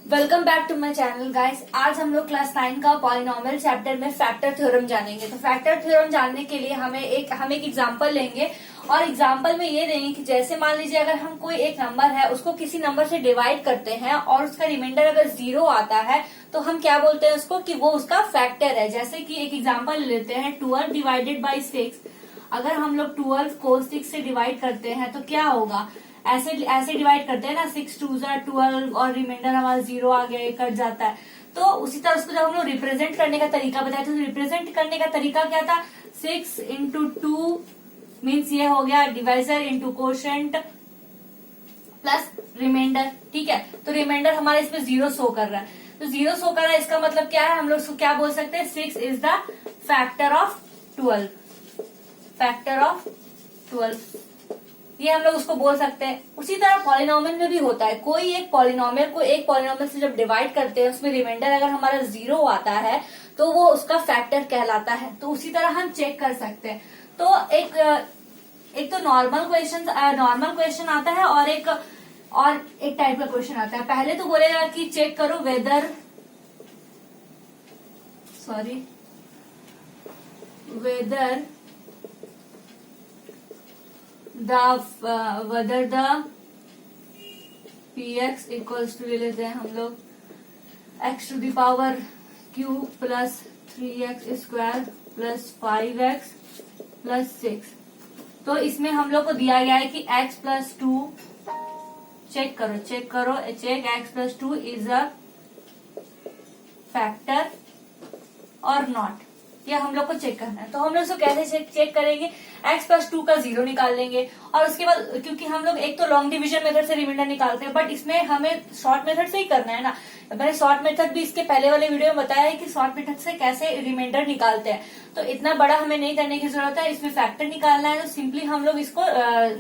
Welcome back to my channel guys. आज हम लोग क्लास 9 का पॉलिनोमियल चैप्टर में फैक्टर थ्योरम जानेंगे। तो फैक्टर थ्योरम जानने के लिए हम एक एग्जांपल लेंगे और एग्जांपल में ये देंगे कि जैसे मान लीजिए अगर हम कोई एक नंबर है उसको किसी नंबर से डिवाइड करते हैं और उसका रिमाइंडर अगर 0 आता है तो हम क्या बोलते हैं उसको कि वो उसका फैक्टर है। जैसे कि एक एग्जाम्पल लेते हैं 12 डिवाइडेड बाई 6। अगर हम लोग 12 को 6 से डिवाइड करते हैं तो क्या होगा, ऐसे डिवाइड करते हैं ना, 6 2 जा 12 और रिमाइंडर हमारा 0 आ गया, कट जाता है। तो उसी तरह उसको जब हम लोग रिप्रेजेंट करने का तरीका बताया तो रिप्रेजेंट करने का तरीका क्या था, 6 इंटू 2 मीन्स ये हो गया divisor into quotient plus remainder. ठीक है, तो रिमाइंडर हमारे इसमें 0 शो कर रहा है, तो 0 शो कर रहा है, इसका मतलब क्या है, हम लोग इसको क्या बोल सकते हैं, 6 is the factor of 12, factor of 12, ये हम लोग उसको बोल सकते हैं। उसी तरह पॉलिनोमियल में भी होता है, कोई एक पॉलिनोमियल को एक पॉलिनोमियल से जब डिवाइड करते हैं उसमें रिमाइंडर अगर हमारा 0 आता है तो वो उसका फैक्टर कहलाता है। तो उसी तरह हम चेक कर सकते हैं। तो एक तो नॉर्मल क्वेश्चन आता है और एक टाइप का क्वेश्चन आता है। पहले तो बोलेगा कि चेक करो whether whether the px equals to ले लेते हैं हम लोग x to the power q plus 3x square plus 5x plus 6। तो इसमें हम लोग को दिया गया है कि x प्लस 2, चेक करो x plus 2 is a factor और नॉट, ये हम लोग को चेक करना है। तो हम लोग इसको कैसे चेक करेंगे, x प्लस 2 का 0 निकाल लेंगे और उसके बाद क्योंकि हम लोग एक तो लॉन्ग डिवीजन मेथड से रिमाइंडर निकालते हैं बट इसमें हमें शॉर्ट मेथड से ही करना है ना। मैंने शॉर्ट मेथड भी इसके पहले वाले वीडियो में बताया है कि शॉर्ट मेथड से कैसे रिमाइंडर निकालते हैं, तो इतना बड़ा हमें नहीं करने की जरूरत है। इसमें फैक्टर निकालना है तो सिंपली हम लोग इसको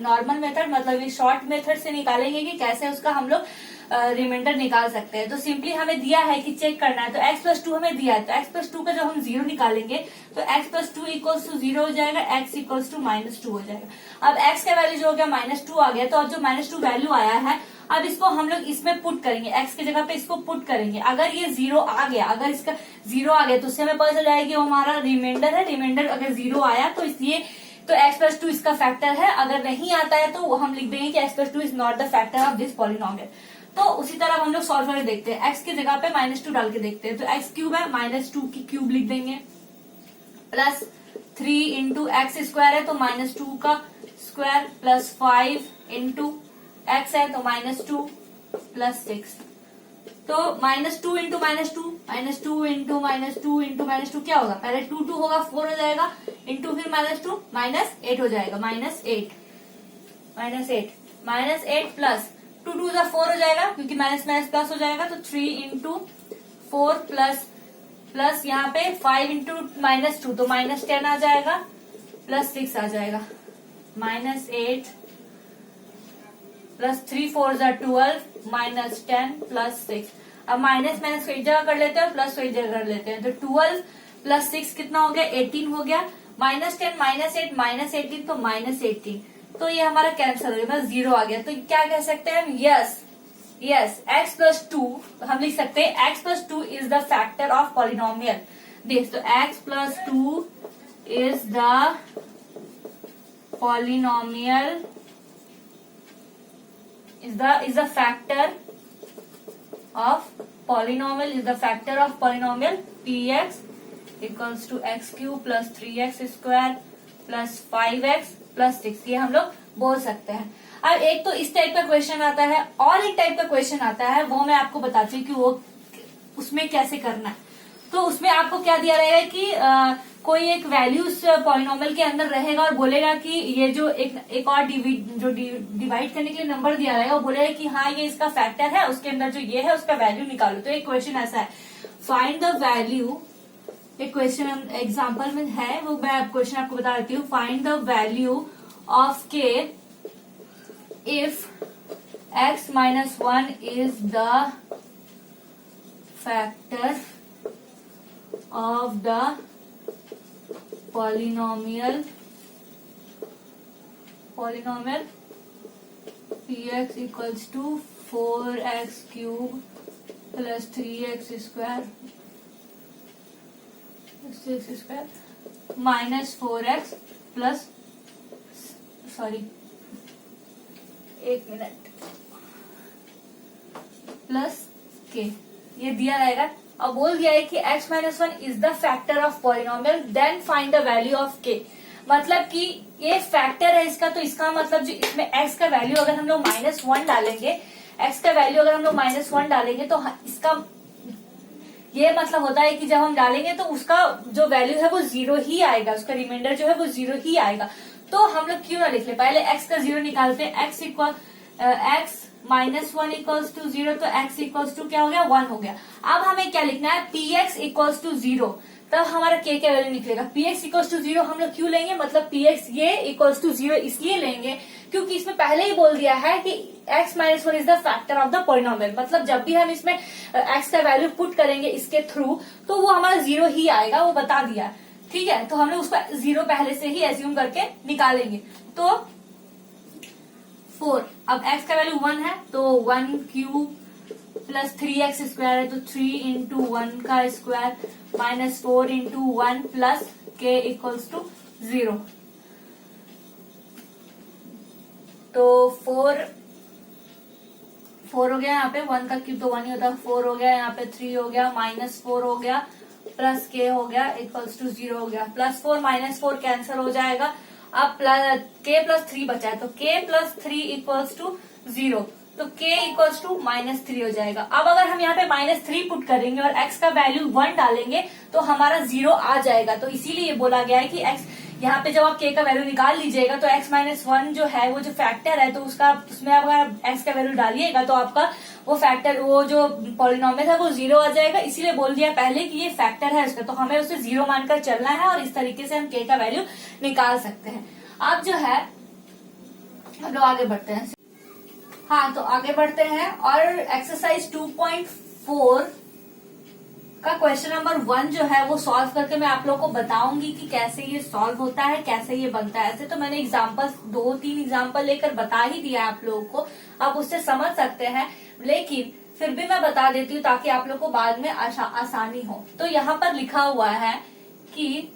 नॉर्मल मेथड मतलब शॉर्ट मेथड से निकालेंगे कि कैसे उसका हम लोग रिमाइंडर निकाल सकते हैं। तो सिंपली हमें दिया है कि चेक करना है, तो x प्लस 2 हमें दिया है, तो x प्लस 2 का जब हम 0 निकालेंगे तो x प्लस 2 इक्वल्स टू 0 हो जाएगा, x इक्वल्स टू -2 हो जाएगा। अब x का वैल्यू जो हो गया -2 आ गया, तो अब जो -2 वैल्यू आया है अब इसको हम लोग इसमें पुट करेंगे, x की जगह पे इसको पुट करेंगे। अगर ये 0 आ गया, अगर इसका 0 आ गया तो उससे हमें पता चल जाएगा कि वो हमारा रिमाइंडर है। रिमाइंडर अगर 0 आया तो इसलिए तो x प्लस 2 इसका फैक्टर है। अगर नहीं आता है तो हम लिख देंगे कि x plus 2 is not the factor of this polynomial. तो उसी तरह हम लोग सॉल्व करके देखते हैं, x की जगह पे -2 डाल के देखते हैं। तो x क्यूब है, -2 की क्यूब लिख देंगे, प्लस 3 इंटू एक्स स्क्वायर है तो -2 का स्क्वायर प्लस 5 इंटू एक्स है तो -2 प्लस 6। तो -2 इंटू -2 इंटू -2 इंटू -2 क्या होगा, पहले 2 होगा 4 हो जाएगा इंटू फिर -2 -8 हो जाएगा, -8 प्लस 2 जा 4 हो जाएगा क्योंकि माइनस माइनस प्लस हो जाएगा, तो 3 इंटू 4 प्लस यहाँ पे 5 इंटू -2 तो -10 आ जाएगा प्लस 6 आ जाएगा, -8 प्लस 3 4 जा 12 -10 प्लस 6। अब माइनस माइनस को एक जगह कर लेते हैं और प्लस को एक जगह कर लेते हैं, तो 12 प्लस 6 कितना हो गया, 18 हो गया, -10 -8 -18 तो -18। तो ये हमारा कैंसिल हो गया, बस 0 आ गया। तो क्या कह सकते हैं हम, यस x प्लस 2 हम लिख सकते हैं, x plus 2 is the factor of polynomial this. तो x plus 2 is the polynomial is the factor of polynomial px equals to x cube plus 3x square plus 5x plus 6, ये हम लोग बोल सकते हैं। अब एक तो इस टाइप का क्वेश्चन आता है और एक टाइप का क्वेश्चन आता है, वो मैं आपको बताती हूँ कि वो उसमें कैसे करना है। तो उसमें आपको क्या दिया रहेगा कि कोई एक वैल्यू उस पॉलिनोमियल के अंदर रहेगा और बोलेगा कि ये जो एक और डिवाइड करने के लिए नंबर दिया रहेगा वो बोलेगा कि हाँ ये इसका फैक्टर है, उसके अंदर जो ये है उसका वैल्यू निकालो। तो एक क्वेश्चन ऐसा है, फाइंड द वैल्यू, एक क्वेश्चन एग्जाम्पल में है वो मैं क्वेश्चन आपको बता देती हूँ। फाइंड द वैल्यू ऑफ के if x - 1 is the factor of the polynomial px equals to 4x cube plus 3x square minus 4x plus, sorry एक मिनट, प्लस के, ये दिया रहेगा। अब बोल दिया है कि x minus 1 is the factor of polynomial, then find the value of k। मतलब कि ये फैक्टर है इसका, तो इसका मतलब जो इसमें x का वैल्यू अगर हम लोग -1 डालेंगे, x का वैल्यू अगर हम लोग -1 डालेंगे तो इसका ये मतलब होता है कि जब हम डालेंगे तो उसका जो वैल्यू है वो 0 ही आएगा, उसका रिमाइंडर जो है वो 0 ही आएगा। तो हम लोग क्यों ना लिख ले, पहले x का 0 निकालते हैं। x माइनस 1 इक्वल्स टू 0, तो x इक्वल्स टू क्या हो गया, 1 हो गया। अब हमें क्या लिखना है, px इक्वल्स टू 0, तब हमारा k का वैल्यू निकलेगा। px इक्वल्स टू 0 हम लोग क्यों लेंगे, मतलब px ये इक्वल्स टू 0 इसलिए लेंगे क्योंकि इसमें पहले ही बोल दिया है कि x minus 1 is the factor of the polynomial. मतलब जब भी हम इसमें x का वैल्यू पुट करेंगे इसके थ्रू, तो वो हमारा 0 ही आएगा, वो बता दिया। ठीक है, तो हम लोग उसको 0 पहले से ही एज्यूम करके निकालेंगे। तो 4, अब x का वैल्यू 1 है तो 1 क्यूब प्लस 3x स्क्वायर है तो 3 इंटू 1 का square minus 4 into 1 plus k equals to 0। तो 4 हो गया यहाँ पे, 1 का क्यूब तो 1 ही होता है, 4 हो गया यहाँ पे, 3 हो गया, माइनस 4 हो गया, प्लस k हो गया इक्वल्स टू 0 हो गया। प्लस 4 माइनस 4 कैंसिल हो जाएगा। अब k प्लस 3 बचा है तो k प्लस 3 इक्वल्स टू 0, तो k इक्वल्स टू -3 हो जाएगा। अब अगर हम यहाँ पे -3 पुट करेंगे और x का वैल्यू 1 डालेंगे तो हमारा 0 आ जाएगा। तो इसीलिए बोला गया है कि x यहाँ पे जब आप k का वैल्यू निकाल लीजिएगा तो x माइनस 1 जो है वो जो फैक्टर है, तो उसमें अगर x का वैल्यू डालिएगा तो आपका वो फैक्टर, वो जो पॉलिनोमियल है वो 0 आ जाएगा। इसीलिए बोल दिया पहले कि ये फैक्टर है इसका, तो हमें उसे 0 मानकर चलना है और इस तरीके से हम k का वैल्यू निकाल सकते हैं। अब जो है हम लोग आगे बढ़ते हैं। हाँ, तो आगे बढ़ते हैं और एक्सरसाइज 2.4 का क्वेश्चन नंबर 1 जो है वो सॉल्व करके मैं आप लोगों को बताऊंगी कि कैसे ये सॉल्व होता है, कैसे ये बनता है। ऐसे तो मैंने एग्जांपल 2-3 एग्जांपल लेकर बता ही दिया आप लोगों को, आप उससे समझ सकते हैं, लेकिन फिर भी मैं बता देती हूँ ताकि आप लोग को बाद में आसानी हो। तो यहाँ पर लिखा हुआ है कि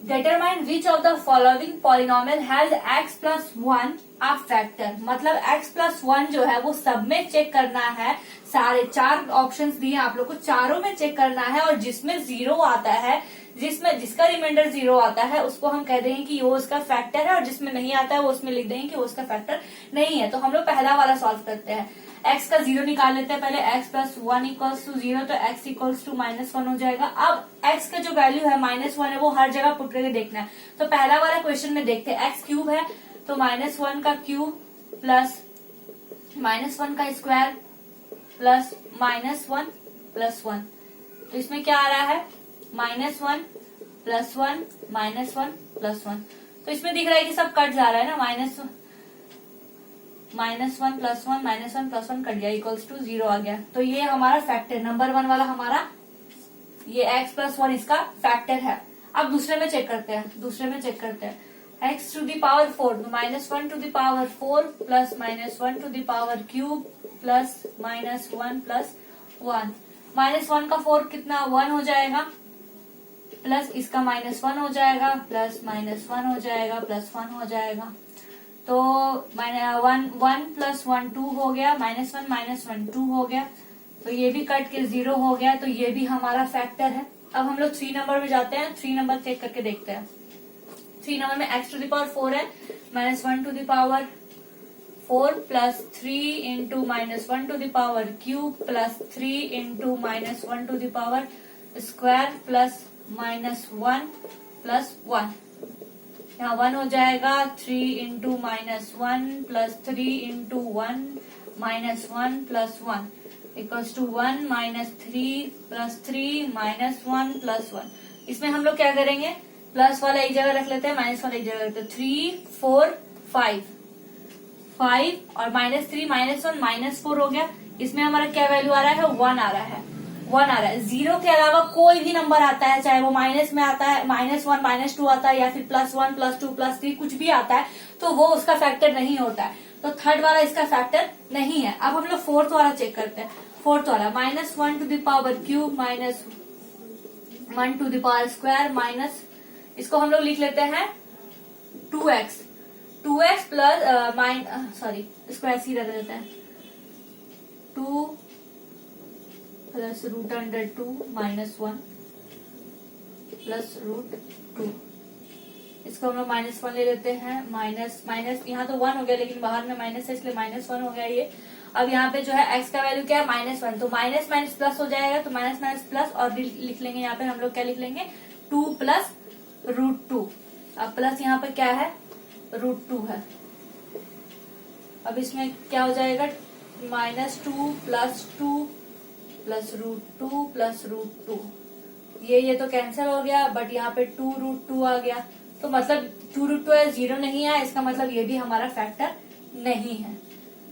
determine which of the following polynomial has x plus 1 a factor। मतलब x plus 1 जो है वो सब में चेक करना है, सारे 4 ऑप्शंस दिए आप लोग को, चारों में चेक करना है, और जिसमें 0 आता है, जिसका रिमाइंडर 0 आता है उसको हम कह देंगे कि वो उसका फैक्टर है, और जिसमें नहीं आता है वो उसमें लिख देंगे कि वो उसका फैक्टर नहीं है। तो हम लोग पहला वाला सॉल्व करते हैं। x का 0 निकाल लेते हैं पहले, x प्लस 1 इक्वल्स टू 0, तो x इक्वल्स टू -1 हो जाएगा। अब x का जो वैल्यू है -1 है वो हर जगह पुट करके देखना है। तो पहला वाला क्वेश्चन में देखते हैं, x क्यूब है तो -1 का क्यूब प्लस -1 का स्क्वायर प्लस -1 प्लस 1, तो इसमें क्या आ रहा है, -1 प्लस 1 -1 प्लस 1। तो इसमें दिख रहा है कि सब कट जा रहा है ना, -1 प्लस 1 -1 प्लस 1 कट गया, इक्वल्स टू 0 आ गया। तो ये हमारा फैक्टर नंबर 1 वाला हमारा ये x प्लस 1 इसका फैक्टर है। अब दूसरे में चेक करते हैं, x to the power 4 -1 to the power 4 plus -1 to the power cube plus -1 plus 1। -1 का 4 कितना, 1 हो जाएगा, प्लस इसका -1 हो जाएगा, प्लस -1 हो जाएगा, प्लस 1 हो जाएगा। तो 1 प्लस 1 2 हो गया, -1 2 हो गया, तो ये भी कट के 0 हो गया, तो ये भी हमारा फैक्टर है। अब हम लोग 3 नंबर में जाते हैं, 3 नंबर चेक करके देखते हैं। 3 नंबर में x टू द पावर 4 है, -1 to the power 4 plus 3 into -1 to the power cube plus 3 into -1 to the power square plus -1 plus 1। यहाँ 1 हो जाएगा, 3 into -1 plus 3 into 1 -1 plus 1 equals to 1 -3 plus 3 -1 plus 1। इसमें हम लोग क्या करेंगे, प्लस वाला एक जगह रख लेते हैं, माइनस वाला एक जगह रखते हैं। 3 4 5 और -3 -1 -4 हो गया। इसमें हमारा क्या वैल्यू आ रहा है, 1 आ रहा है, 1 आ रहा है। 0 के अलावा कोई भी नंबर आता है, चाहे वो माइनस में आता है, -1 -2 आता है, या फिर +1 +2 +3 कुछ भी आता है, तो वो उसका फैक्टर नहीं होता है। तो थर्ड वाला इसका फैक्टर नहीं है। अब हम लोग फोर्थ वाला चेक करते हैं। फोर्थ वाला -1 to the power cube minus 1 to the power square minus, इसको हम लोग लिख लेते हैं 2x प्लस सॉरी इसको ऐसे ही रख देते हैं 2 प्लस √2 -1 प्लस √2, इसको हम लोग -1 ले लेते हैं, माइनस यहाँ तो 1 हो गया लेकिन बाहर में माइनस है इसलिए -1 हो गया ये। अब यहाँ पे जो है x का वैल्यू क्या है -1, तो माइनस माइनस प्लस हो जाएगा, तो माइनस माइनस प्लस और लिख लेंगे यहाँ पे हम लोग क्या लिख लेंगे 2 प्लस √2। अब प्लस यहाँ पे क्या है √2 है। अब इसमें क्या हो जाएगा -2 प्लस 2 प्लस √2 प्लस √2, ये तो कैंसिल हो गया, बट यहाँ पे 2√2 आ गया, तो मतलब 2√2 है, 0 नहीं है, इसका मतलब ये भी हमारा फैक्टर नहीं है।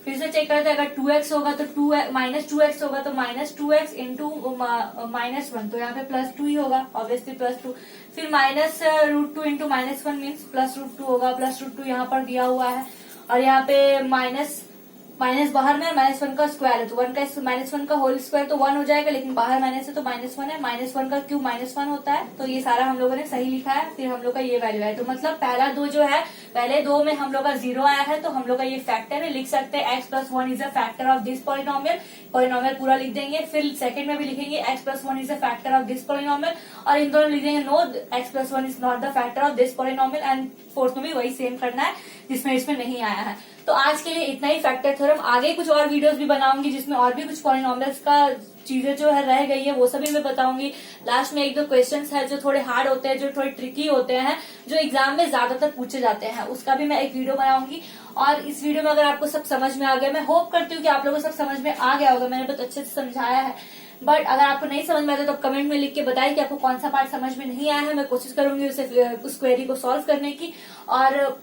फिर से चेक करते हैं, अगर 2x होगा तो -2x होगा तो -2x इंटू -1, तो यहाँ पे +2 ही होगा, ऑब्वियसली +2। फिर -√2 इंटू -1 मीन्स +√2 होगा, +√2 यहाँ पर दिया हुआ है, और यहाँ पे माइनस बाहर में -1 का स्क्वायर है, तो -1 का होल स्क्वायर तो 1 हो जाएगा, लेकिन बाहर माइनस है तो -1 है, -1 का क्यूब -1 होता है, तो ये सारा हम लोगों ने सही लिखा है। फिर हम लोग का ये वैल्यू है, तो मतलब पहला दो जो है, पहले दो में हम लोग का 0 आया है, तो हम लोग का ये फैक्टर है, लिख सकते हैं x+1 is a factor of this polynomial पूरा लिख देंगे। फिर सेकंड में भी लिखेंगे x+1 is a factor of this polynomial, और इन दोनों लिख देंगे no x+1 is not the factor of this polynomial, and fourth में भी वही सेम करना है जिसमें इसमें नहीं आया है। तो आज के लिए इतना ही फैक्टर थ्योरम, आगे कुछ और वीडियोस भी बनाऊंगी जिसमें और भी कुछ पॉलिनोमियल्स का चीजें जो है रह गई है वो सभी मैं बताऊंगी। लास्ट में 1-2 क्वेश्चंस है जो थोड़े हार्ड होते हैं, जो थोड़े ट्रिकी होते हैं, जो एग्जाम में ज्यादातर पूछे जाते हैं, उसका भी मैं एक वीडियो बनाऊंगी। और इस वीडियो में अगर आपको सब समझ में आ गया, मैं होप करती हूँ कि आप लोगों को सब समझ में आ गया होगा, मैंने बहुत अच्छे से समझाया है। बट अगर आपको नहीं समझ में आता तो कमेंट में लिख के बताइए कि आपको कौन सा पार्ट समझ में नहीं आया है, मैं कोशिश करूंगी उस क्वेरी को सॉल्व करने की। और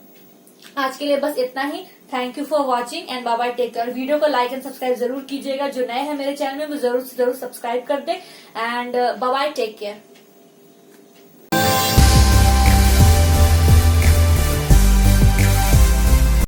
आज के लिए बस इतना ही। Thank you for watching and bye bye, take care. Video को लाइक एंड सब्सक्राइब जरूर कीजिएगा, जो नए हैं मेरे चैनल में वो जरूर से जरूर सब्सक्राइब कर दे, and bye bye, take care.